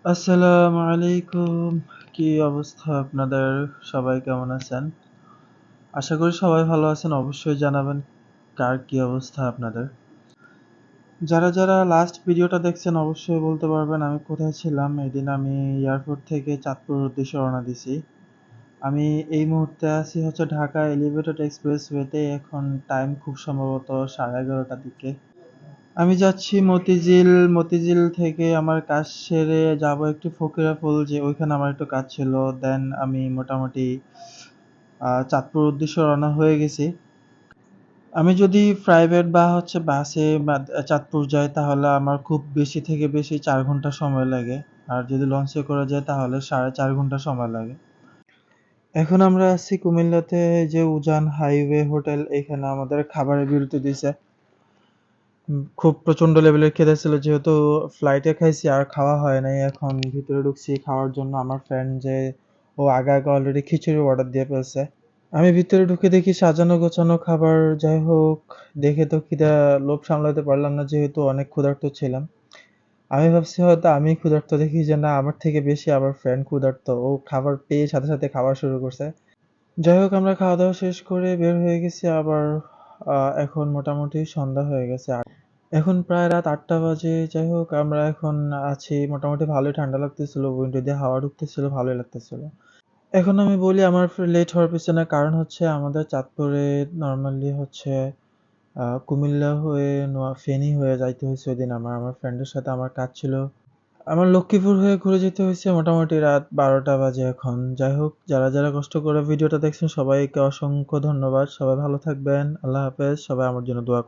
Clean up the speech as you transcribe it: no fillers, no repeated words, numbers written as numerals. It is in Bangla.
আসসালামু আলাইকুম। কি অবস্থা আপনাদের? সবাই কেমন আছেন? আশা করি সবাই ভালো আছেন। অবশ্যই জানাবেন কার কি অবস্থা আপনাদের। যারা লাস্ট ভিডিওটা দেখছেন অবশ্যই বলতে পারবেন আমি কোথায় ছিলাম। এদিন আমি এয়ারপোর্ট থেকে চাঁদপুর উদ্দেশ্যে রওনা দিছি। আমি এই মুহূর্তে আছি হচ্ছে ঢাকা এলিভেটেড এক্সপ্রেসওয়েতে। এখন টাইম খুব সম্ভবত 11:30টার দিকে। আমি যাচ্ছি মতিঝিল। মতিঝিল থেকে আমার কাজ সেরে যাব একটু ফকিরাপুল, যে ওইখানে আমার একটু কাজ ছিল। দেন আমি মোটামুটি চাঁদপুর উদ্দেশ্যে রওনা হয়ে গেছি। আমি যদি প্রাইভেট বা হচ্ছে বাসে বা চাঁদপুর যাই তাহলে আমার খুব বেশি থেকে বেশি 4 ঘন্টা সময় লাগে। আর যদি লঞ্চে করে যাই তাহলে 4.5 ঘন্টা সময় লাগে। এখন আমরা আছি কুমিল্লাতে, যে উজান হাইওয়ে হোটেল, এখানে আমাদের খাবারের বিরতি দিছে। খুব প্রচন্ড লেভেলের খিদে ছিল, যেহেতু ফ্লাইটে খাইছি আর খাওয়া হয় নাই। এখন ভিতরে ঢুকছি খাওয়ার জন্য। আমার ফ্রেন্ড যে ও আগে আগে অলরেডি খিচুড়ি অর্ডার দিয়ে ফেলছে। আমি ভিতরে ঢুকে দেখি সাজানো গোছানো খাবার। যাই হোক, দেখে তো খিদা লোভ সামলাতে পারলাম না, যেহেতু অনেক ক্ষুধার্ত ছিলাম। আমি ভাবছি হয়তো আমি ক্ষুধার্ত, দেখি যে না, আমার থেকে বেশি আমার ফ্রেন্ড ক্ষুধার্ত। ও খাবার পেয়ে সাথে সাথে খাওয়া শুরু করছে। যাই হোক, আমরা খাওয়া দাওয়া শেষ করে বের হয়ে গেছি আবার। এখন মোটামুটি সন্ধ্যা হয়ে গেছে। এখন প্রায় রাত 8টা বাজে। যাই হোক, আমরা এখন আছি মোটামুটি ভালোই, ঠান্ডা লাগতেছিল, উইন্ডো দিয়ে হাওয়া ঢুকতেছিল, ভালোই লাগতেছিল। এখন আমি বলি আমার লেট হওয়ার পিছনে কারণ হচ্ছে আমাদের চাঁদপুরে নর্মালি হচ্ছে কুমিল্লা হয়ে ফেনী হয়ে যাইতে হয়েছে ওই দিন। আমার ফ্রেন্ডের সাথে আমার কাজ ছিল। আমার লক্ষ্মীপুর হয়ে ঘুরে যেতে হয়েছে মোটামুটি রাত 12টা বাজে এখন। যাই হোক, যারা কষ্ট করে ভিডিওটা দেখছেন সবাইকে অসংখ্য ধন্যবাদ। সবাই ভালো থাকবেন। আল্লাহ হাফেজ। সবাই আমার জন্য দোয়া